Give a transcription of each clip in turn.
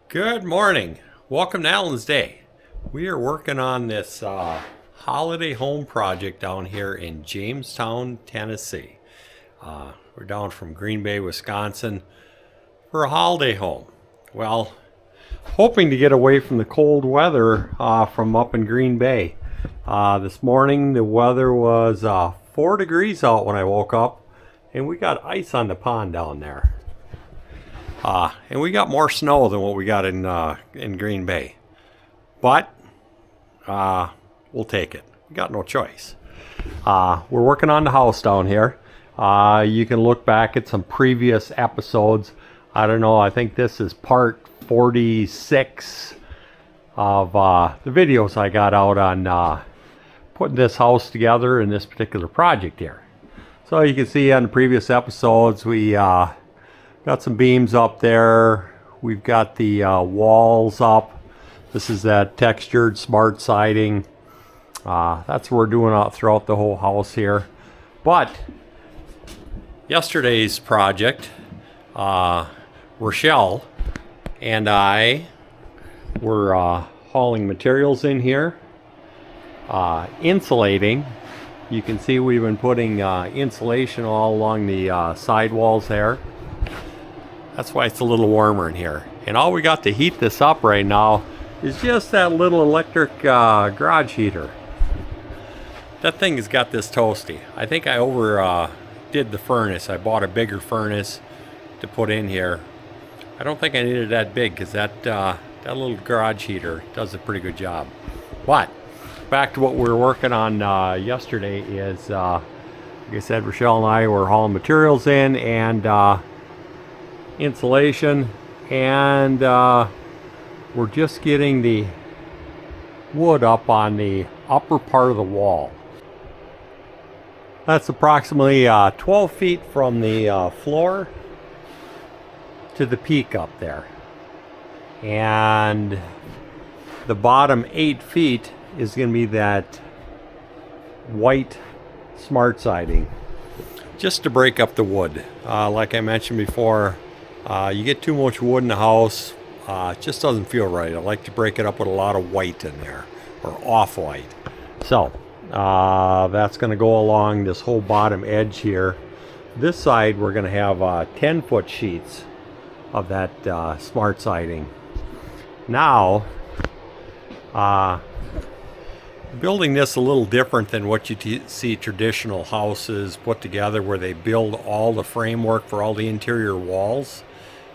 Good morning. Welcome to Allen's Day. We are working on this holiday home project down here in Jamestown, Tennessee. We're down from Green Bay, Wisconsin for a holiday home. Well, hoping to get away from the cold weather from up in Green Bay. This morning the weather was 4 degrees out when I woke up, and we got ice on the pond down there. And we got more snow than what we got in Green Bay. But we'll take it. We got no choice. We're working on the house down here. You can look back at some previous episodes. I don't know, I think this is part 46 of the videos I got out on putting this house together in this particular project here. So you can see on the previous episodes we got some beams up there. We've got the walls up. This is that textured smart siding. That's what we're doing out throughout the whole house here. But yesterday's project, Rochelle and I were hauling materials in here, insulating. You can see we've been putting insulation all along the side walls there. That's why it's a little warmer in here. And all we got to heat this up right now is just that little electric garage heater. That thing has got this toasty. I think I overdid the furnace. I bought a bigger furnace to put in here. I don't think I needed that big because that little garage heater does a pretty good job. But back to what we were working on yesterday is, like I said, Rochelle and I were hauling materials in and insulation, and we're just getting the wood up on the upper part of the wall. That's approximately 12 feet from the floor to the peak up there, and the bottom 8 feet is going to be that white smart siding just to break up the wood. Like I mentioned before, you get too much wood in the house, it just doesn't feel right. I like to break it up with a lot of white in there, or off-white. So that's going to go along this whole bottom edge here. This side we're going to have 10-foot sheets of that smart siding. Now, building this a little different than what you see traditional houses put together, where they build all the framework for all the interior walls.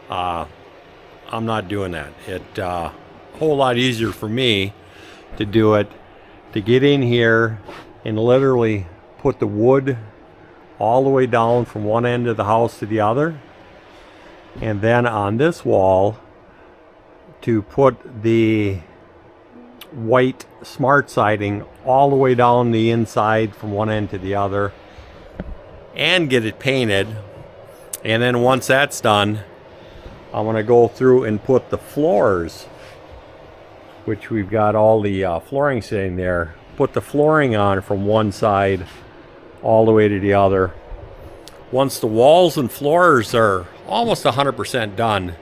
I'm not doing that. It's a whole lot easier for me to do it, to get in here and literally put the wood all the way down from one end of the house to the other, and then on this wall to put the white smart siding all the way down the inside from one end to the other and get it painted. And then once that's done, I'm going to go through and put the floors, which we've got all the flooring sitting there, put the flooring on from one side all the way to the other. Once the walls and floors are almost 100% done,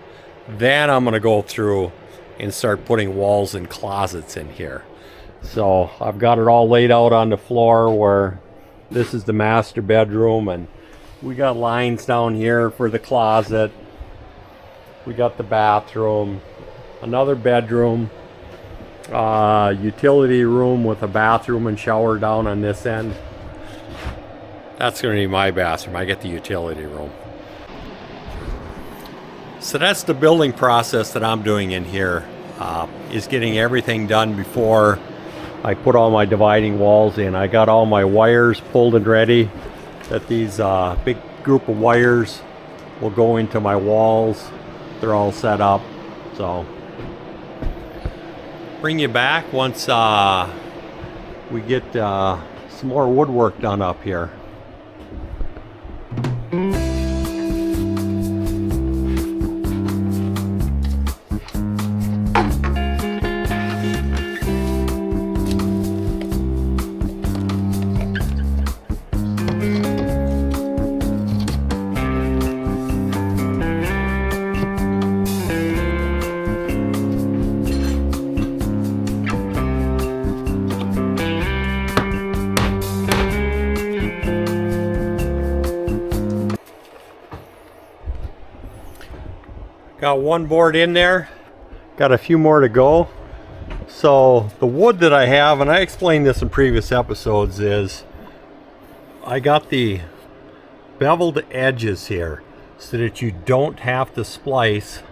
then I'm going to go through and start putting walls and closets in here. So I've got it all laid out on the floor, where this is the master bedroom, and we got lines down here for the closet. We got the bathroom, another bedroom, utility room with a bathroom and shower down on this end. That's going to be my bathroom. I get the utility room. So that's the building process that I'm doing in here, is getting everything done before I put all my dividing walls in. I got all my wires pulled and ready, that these big group of wires will go into my walls. They're all set up. So bring you back once we get some more woodwork done up here. Got one board in there, got a few more to go. So the wood that I have, and I explained this in previous episodes, is I got the beveled edges here so that you don't have to splice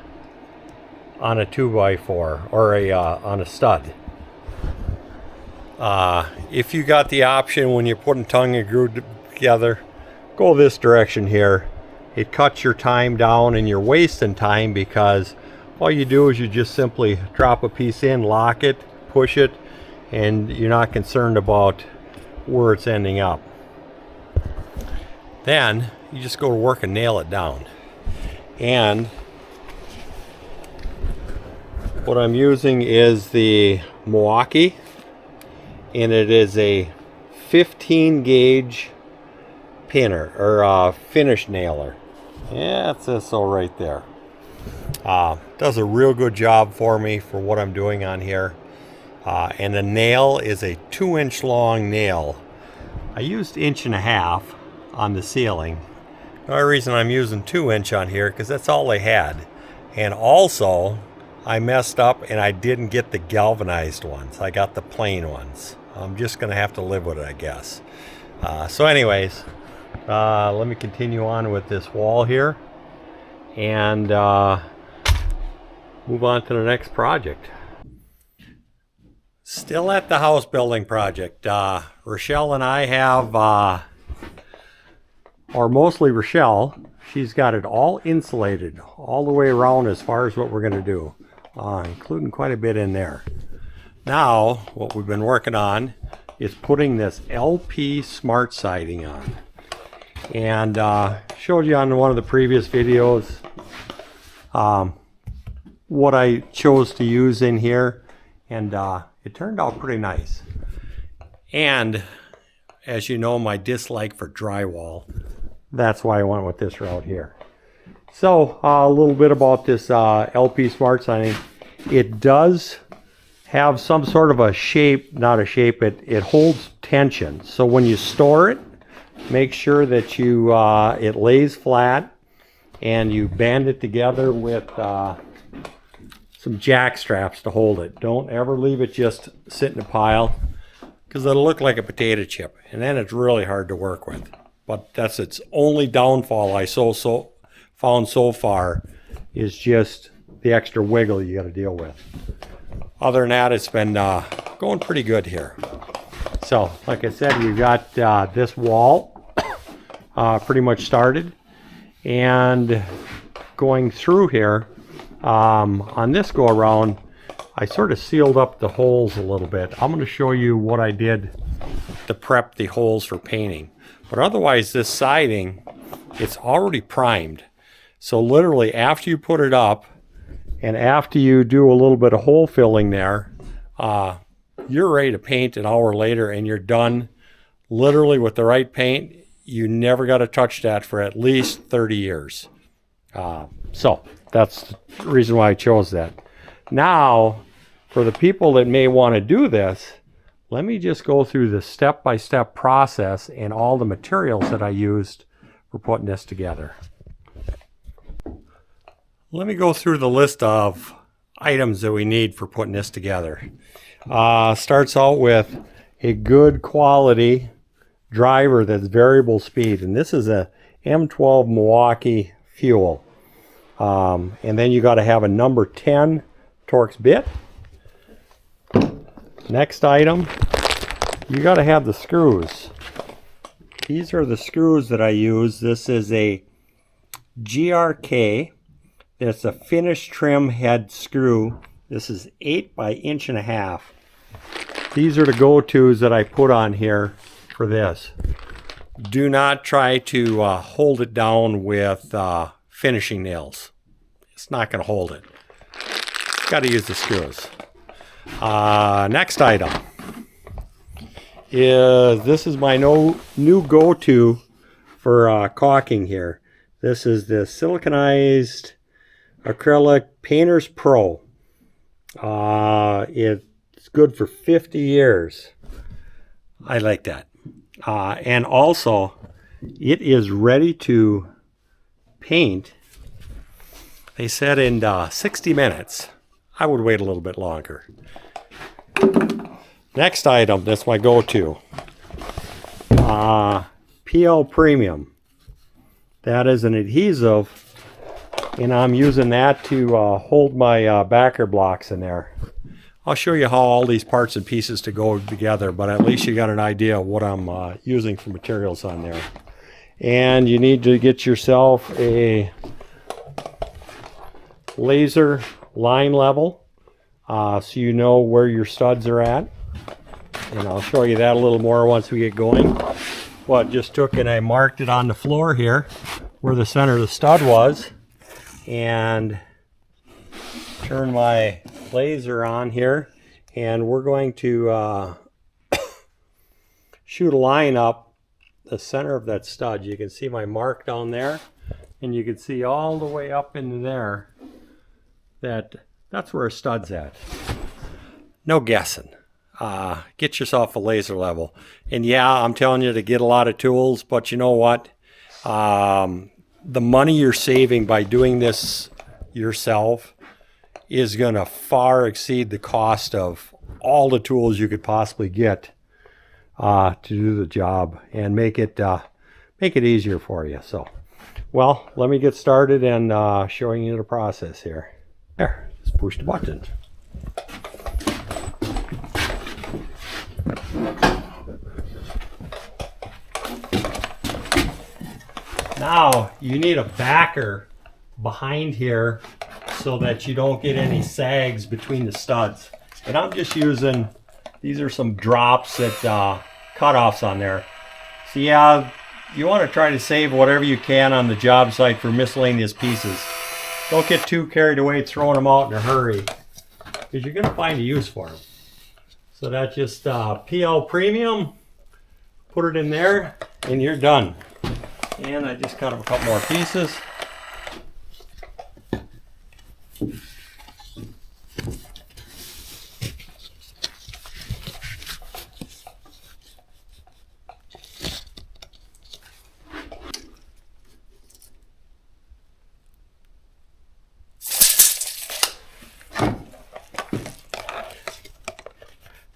on a 2x4 or on a stud. If you got the option when you're putting tongue and groove together, go this direction here. It cuts your time down and you're wasting time, because all you do is you just simply drop a piece in, lock it, push it, and you're not concerned about where it's ending up. Then you just go to work and nail it down. And what I'm using is the Milwaukee, and it is a 15 gauge pinner or finish nailer. Yeah, it says so right there. Does a real good job for me for what I'm doing on here. And the nail is a 2-inch long nail. I used 1.5 inches on the ceiling. The only reason I'm using 2-inch on here because that's all they had. And also I messed up and I didn't get the galvanized ones. I got the plain ones. I'm just gonna have to live with it, I guess. So anyways, let me continue on with this wall here and move on to the next project. Still at the house building project. Rochelle and I have, or mostly Rochelle, she's got it all insulated all the way around as far as what we're going to do, including quite a bit in there. Now, what we've been working on is putting this LP smart siding on. And showed you on one of the previous videos what I chose to use in here, and it turned out pretty nice. And as you know, my dislike for drywall, that's why I went with this route here. So a little bit about this LP smart siding. It does have some sort of a shape, not a shape, it holds tension. So when you store it, make sure that you it lays flat, and you band it together with some jack straps to hold it. Don't ever leave it just sit in a pile, because it'll look like a potato chip, and then it's really hard to work with. But that's its only downfall I found so far, is just the extra wiggle you got to deal with. Other than that, it's been going pretty good here. So, like I said, we've got this wall pretty much started, and going through here on this go around, I sort of sealed up the holes a little bit. I'm going to show you what I did to prep the holes for painting. But otherwise, this siding, it's already primed. So literally, after you put it up and after you do a little bit of hole filling there, you're ready to paint an hour later, and you're done. Literally, with the right paint, you never got to touch that for at least 30 years. So that's the reason why I chose that. Now, for the people that may want to do this, let me just go through the step-by-step process and all the materials that I used for putting this together. Let me go through the list of items that we need for putting this together. Starts out with a good quality driver that's variable speed, and this is a M12 Milwaukee fuel. And then you got to have a number 10 Torx bit. Next item, you got to have the screws. These are the screws that I use. This is a GRK. It's a finished trim head screw. This is 8 by 1.5 inches. These are the go-tos that I put on here for this. Do not try to hold it down with finishing nails. It's not going to hold it. Got to use the screws. Next item is, this is my new go-to for caulking here. This is the siliconized acrylic Painter's Pro. It's good for 50 years. I like that. And also, it is ready to paint They said in 60 minutes. I would wait a little bit longer. Next item, that's my go-to. PL Premium. That is an adhesive, and I'm using that to hold my backer blocks in there. I'll show you how all these parts and pieces to go together, but at least you got an idea of what I'm using for materials on there. And you need to get yourself a laser line level so you know where your studs are at. And I'll show you that a little more once we get going. Well, I just took and I marked it on the floor here where the center of the stud was, and turn my laser on here, and we're going to shoot a line up the center of that stud. You can see my mark down there, and you can see all the way up into there that's where a stud's at. No guessing. Get yourself a laser level. And yeah, I'm telling you to get a lot of tools, but you know what? The money you're saving by doing this yourself is going to far exceed the cost of all the tools you could possibly get to do the job and make it easier for you. So, well, let me get started and showing you the process here. There, just push the button. Now you need a backer behind here so that you don't get any sags between the studs. And I'm just using, these are some drops that cutoffs on there. So yeah, you want to try to save whatever you can on the job site for miscellaneous pieces. Don't get too carried away throwing them out in a hurry, because you're going to find a use for them. So that's just PL Premium. Put it in there and you're done. And I just cut up a couple more pieces.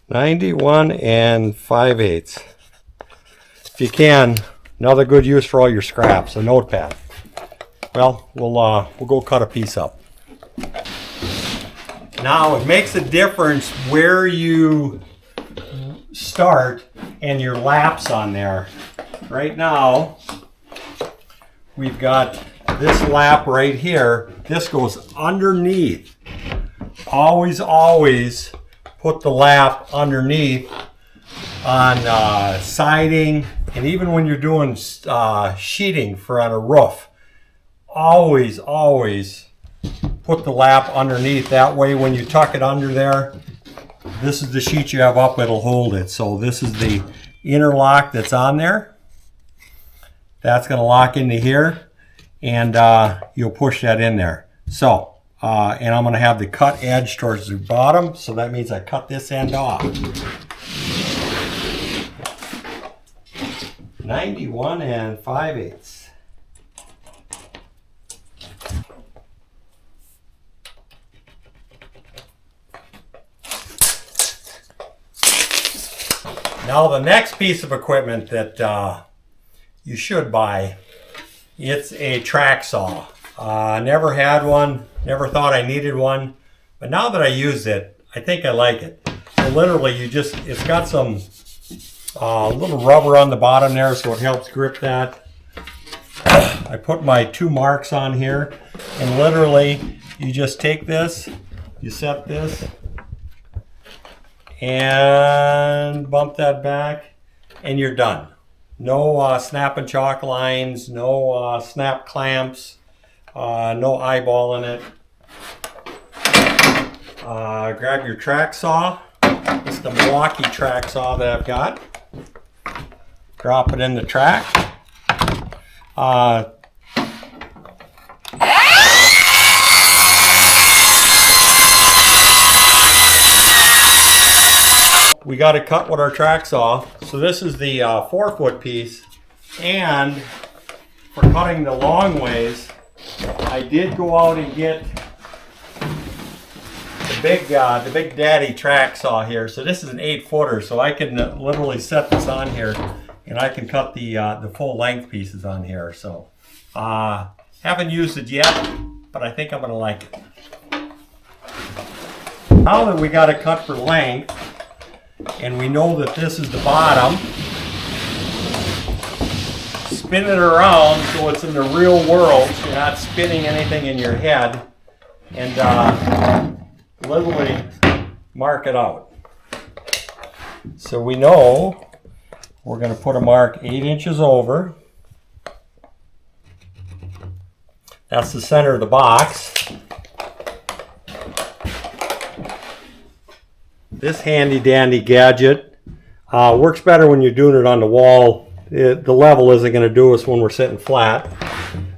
.91 5/8. If you can, another good use for all your scraps, a notepad. Well, we'll go cut a piece up. Now it makes a difference where you start and your laps on there. Right now, we've got this lap right here. This goes underneath. Always, always put the lap underneath on siding, and even when you're doing sheeting for on a roof, always, always put the lap underneath. That way when you tuck it under there, this is the sheet you have up, it'll hold it. So this is the interlock that's on there. That's going to lock into here, and you'll push that in there. So and I'm going to have the cut edge towards the bottom, so that means I cut this end off. 91 5/8. Now the next piece of equipment that you should buy, it's a track saw. Never had one, never thought I needed one, but now that I use it, I think I like it. So literally it's got some little rubber on the bottom there, so it helps grip that. I put my 2 marks on here, and literally you just take this, you set this, and bump that back, and you're done. No snap and chalk lines, no snap clamps, no eyeballing it. Grab your track saw. It's the Milwaukee track saw that I've got. Drop it in the track. We got to cut with our track saw. So this is the 4-foot piece, and for cutting the long ways, I did go out and get the big daddy track saw here. So this is an 8-footer, so I can literally set this on here, and I can cut the full length pieces on here. So haven't used it yet, but I think I'm gonna like it. Now that we got it cut for length, and we know that this is the bottom, spin it around so it's in the real world, so you're not spinning anything in your head, and literally mark it out. So we know we're going to put a mark 8 inches over. That's the center of the box. This handy dandy gadget works better when you're doing it on the wall. The level isn't going to do us when we're sitting flat.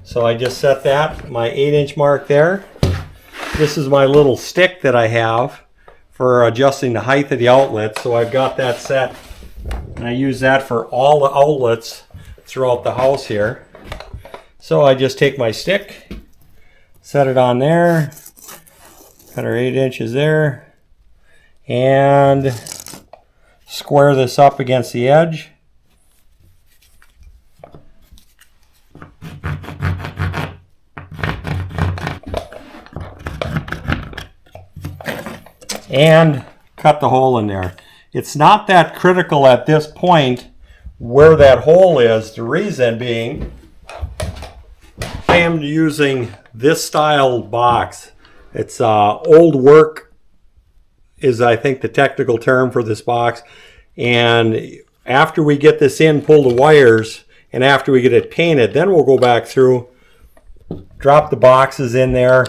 So I just set that, my 8-inch mark there. This is my little stick that I have for adjusting the height of the outlets. So I've got that set, and I use that for all the outlets throughout the house here. So I just take my stick, set it on there, cut our 8 inches there, and square this up against the edge. And cut the hole in there. It's not that critical at this point where that hole is. The reason being, I am using this style box. It's old work is, I think, the technical term for this box. And after we get this in, pull the wires, and after we get it painted, then we'll go back through, drop the boxes in there,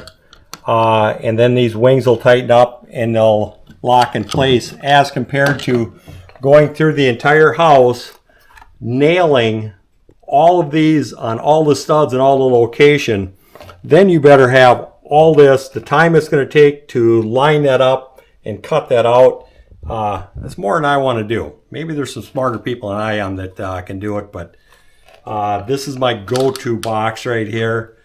and then these wings will tighten up and they'll lock in place, as compared to going through the entire house, nailing all of these on all the studs and all the location. Then you better have all this, the time it's going to take to line that up and cut that out. That's more than I want to do. Maybe there's some smarter people than I am that can do it, but this is my go-to box right here.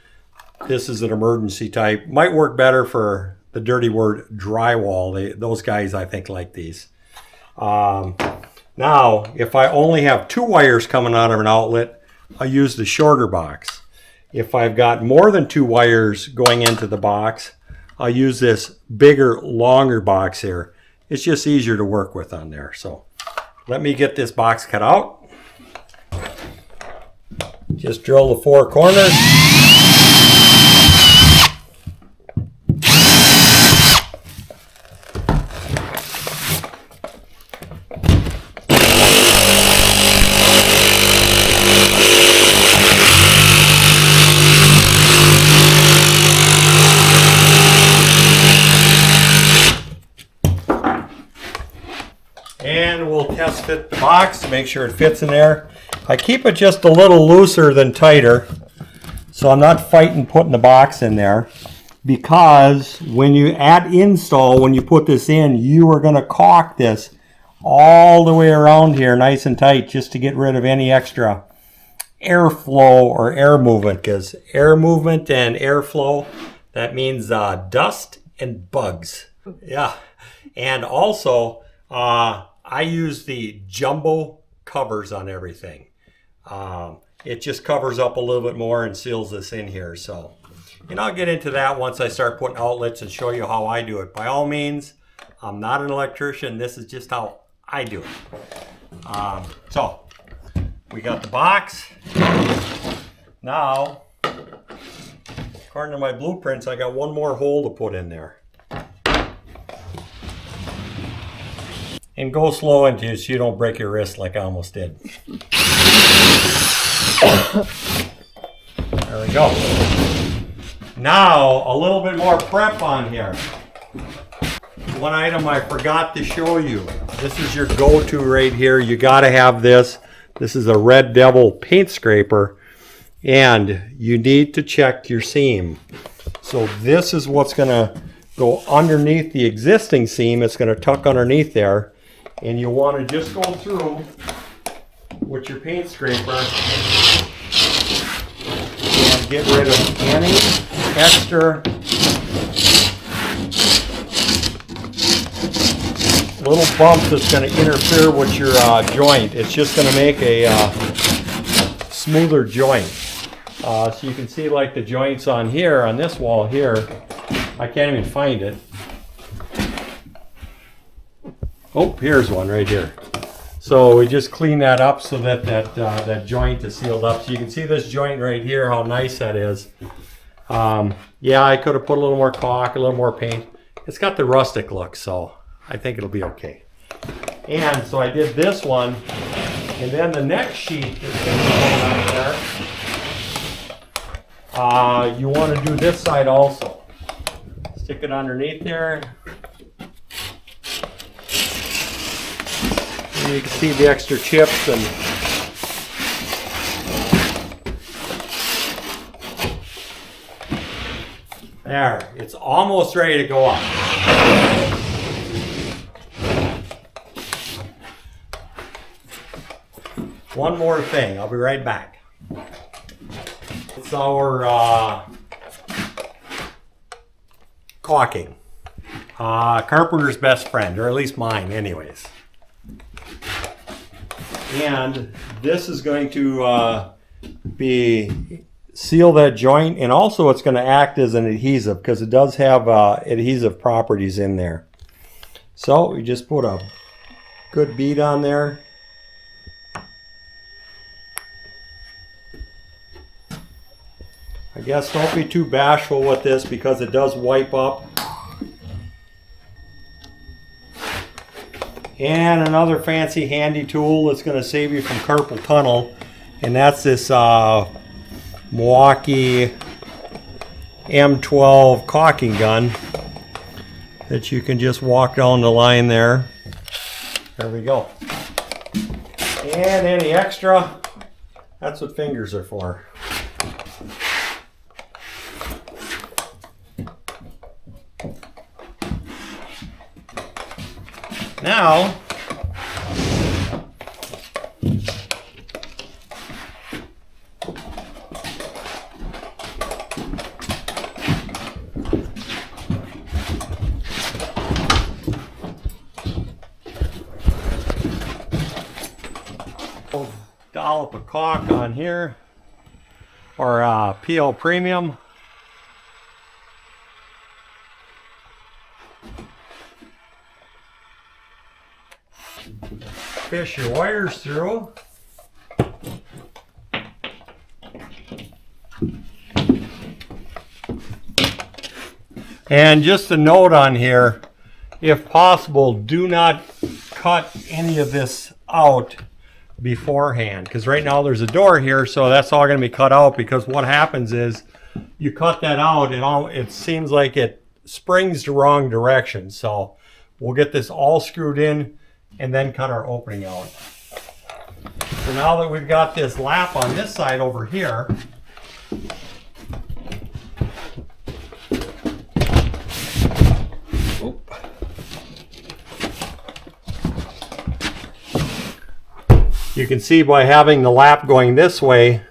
This is an emergency type. Might work better for the dirty word drywall. Those guys, I think, like these. Now, if I only have 2 wires coming out of an outlet, I use the shorter box. If I've got more than 2 wires going into the box, I'll use this bigger, longer box here. It's just easier to work with on there. So let me get this box cut out. Just drill the 4 corners. And we'll test fit the box to make sure it fits in there. I keep it just a little looser than tighter, so I'm not fighting putting the box in there, because when you when you put this in, you are going to caulk this all the way around here nice and tight, just to get rid of any extra airflow or air movement, because air movement and airflow, that means dust and bugs. Yeah. And also I use the jumbo covers on everything. It just covers up a little bit more and seals this in here. So, and I'll get into that once I start putting outlets and show you how I do it. By all means, I'm not an electrician. This is just how I do it. So we got the box. Now, according to my blueprints, I got one more hole to put in there. And go slow into it so you don't break your wrist like I almost did. There we go. Now, a little bit more prep on here. One item I forgot to show you. This is your go-to right here. You got to have this. This is a Red Devil paint scraper. And you need to check your seam. So this is what's going to go underneath the existing seam. It's going to tuck underneath there. And you want to just go through with your paint scraper and get rid of any extra little bump that's going to interfere with your joint. It's just going to make a smoother joint. So you can see like the joints on here, on this wall here, I can't even find it. Oh, here's one right here. So we just clean that up so that that joint is sealed up. So you can see this joint right here, how nice that is. Yeah, I could have put a little more caulk, a little more paint. It's got the rustic look, so I think it'll be okay. And so I did this one, and then the next sheet that's going to go on there, you want to do this side also. Stick it underneath there. And you can see the extra chips and there. It's almost ready to go up. One more thing. I'll be right back. It's our caulking. Carpenter's best friend, or at least mine anyways. And this is going to seal that joint, and also it's going to act as an adhesive because it does have adhesive properties in there. So we just put a good bead on there. I guess don't be too bashful with this because it does wipe up. And another fancy handy tool that's going to save you from carpal tunnel, and that's this Milwaukee M12 caulking gun that you can just walk down the line there. There we go. And any extra, that's what fingers are for. Now, dollop of caulk on here, or PL Premium. Fish your wires through. And just a note on here, if possible, do not cut any of this out beforehand, because right now there's a door here, so that's all going to be cut out, because what happens is you cut that out and it seems like it springs the wrong direction. So we'll get this all screwed in and then cut our opening out. So now that we've got this lap on this side over here, you can see by having the lap going this way,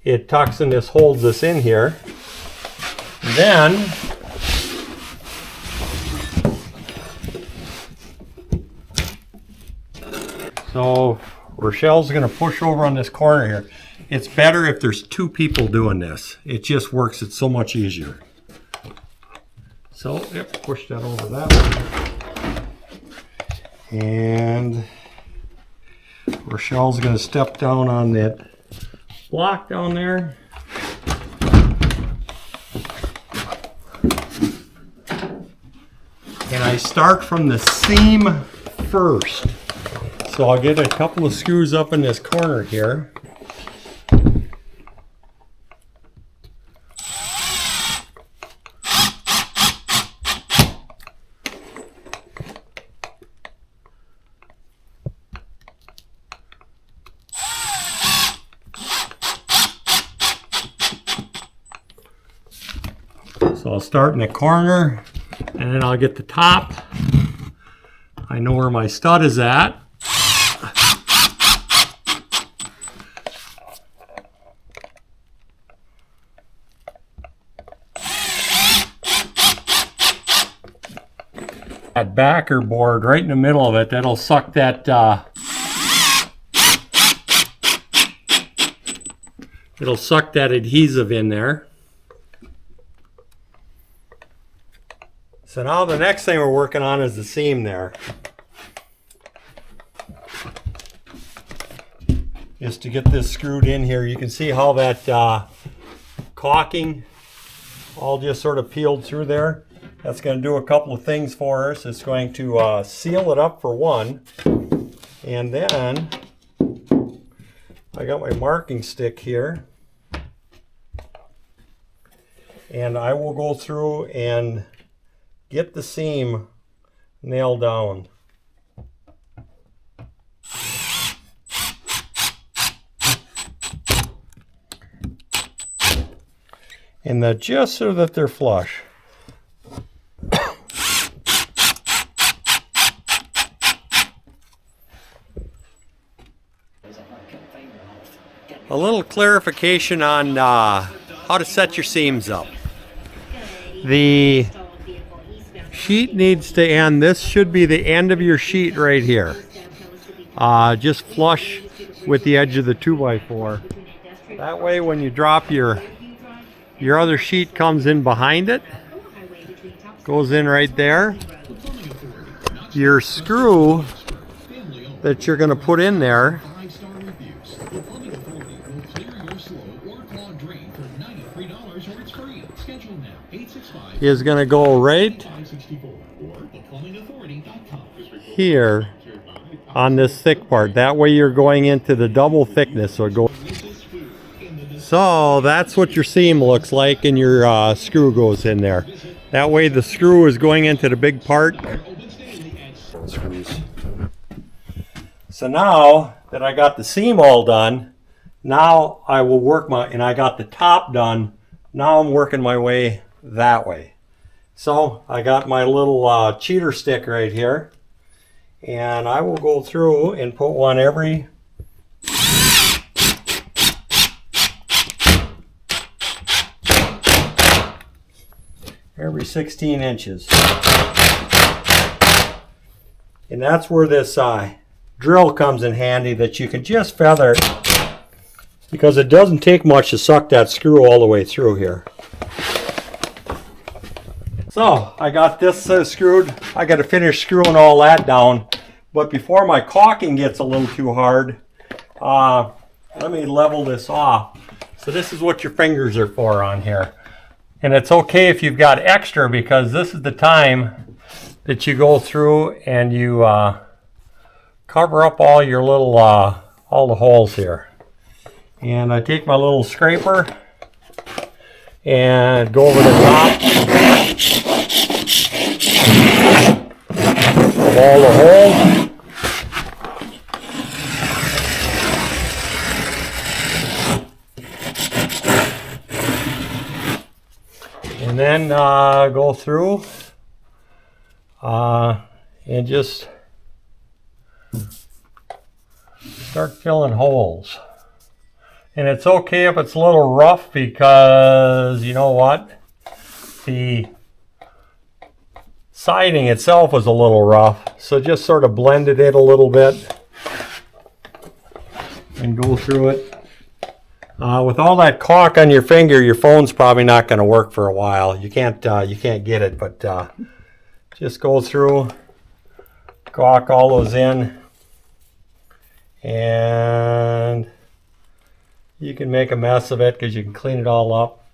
it tucks and this holds this in here. Then so Rochelle's going to push over on this corner here. It's better if there's two people doing this. It just works. It's so much easier. So, yep, push that over that way. And Rochelle's going to step down on that block down there. And I start from the seam first. So I'll get a couple of screws up in this corner here. So I'll start in the corner, and then I'll get the top. I know where my stud is at. that backer board right in the middle of it. That'll suck that it'll suck that adhesive in there. So now the next thing we're working on is the seam there. Just to get this screwed in here, you can see how that caulking all just sort of peeled through there. That's going to do a couple of things for us. It's going to seal it up for one, and then I got my marking stick here, and I will go through and get the seam nailed down. And that just so that they're flush. A little clarification on how to set your seams up. The sheet needs to end. This should be the end of your sheet right here. Just flush with the edge of the 2x4. That way when you drop your other sheet comes in behind it, goes in right there. Your screw that you're going to put in there is going to go right here on this thick part. That way you're going into the double thickness. So that's what your seam looks like, and your screw goes in there. That way the screw is going into the big part. So now that I got the seam all done, now I will work and I got the top done. Now I'm working my way that way. So I got my little cheater stick right here, and I will go through and put one every every 16 inches. And that's where this drill comes in handy, that you can just feather, because it doesn't take much to suck that screw all the way through here. So I got this screwed. I got to finish screwing all that down. But before my caulking gets a little too hard, let me level this off. So this is what your fingers are for on here. And it's okay if you've got extra, because this is the time that you go through and you cover up all your little, all the holes here. And I take my little scraper and go over the top of all the holes. And then go through and just start filling holes. And it's okay if it's a little rough, because you know what? The siding itself was a little rough. So just sort of blend it in a little bit and go through it. With all that caulk on your finger, your phone's probably not going to work for a while. You can't get it, but just go through, caulk all those in, and you can make a mess of it because you can clean it all up.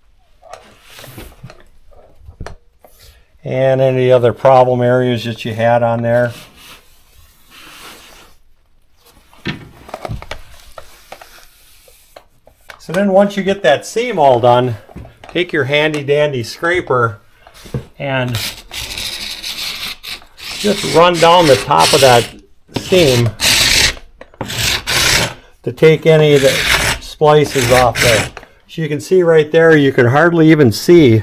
And any other problem areas that you had on there. So then once you get that seam all done, take your handy dandy scraper and just run down the top of that seam to take any of the splices off there. So you can see right there, you can hardly even see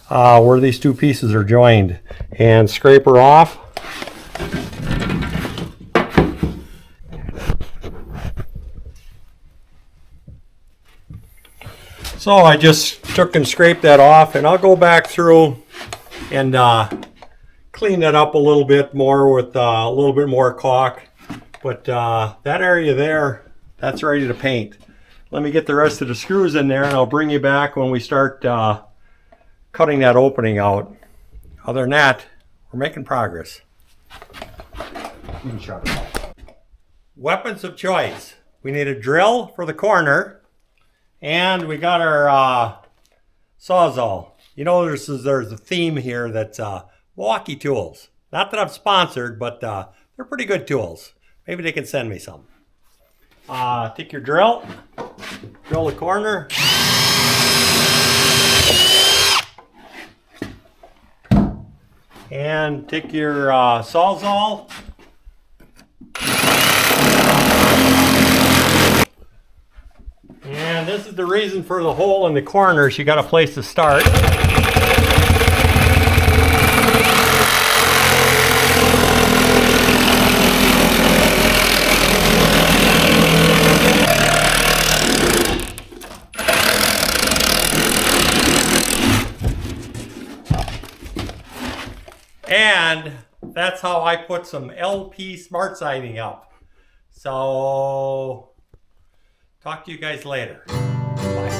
where these two pieces are joined. And scraper off. So I just took and scraped that off, and I'll go back through and clean that up a little bit more with a little bit more caulk. But that area there, that's ready to paint. Let me get the rest of the screws in there and I'll bring you back when we start cutting that opening out. Other than that, we're making progress. You can shut it off. Weapons of choice. We need a drill for the corner, and we got our Sawzall. You know, there's a theme here that's Milwaukee tools. Not that I'm sponsored, but they're pretty good tools. Maybe they can send me some. Take your drill the corner. And take your Sawzall. And this is the reason for the hole in the corners. You got a place to start. And that's how I put some LP smart siding up. So, talk to you guys later. Bye.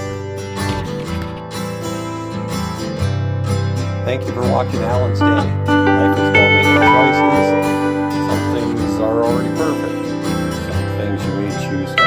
Thank you for watching Alan's Day. Life is about making choices. Some things are already perfect. Some things you may choose to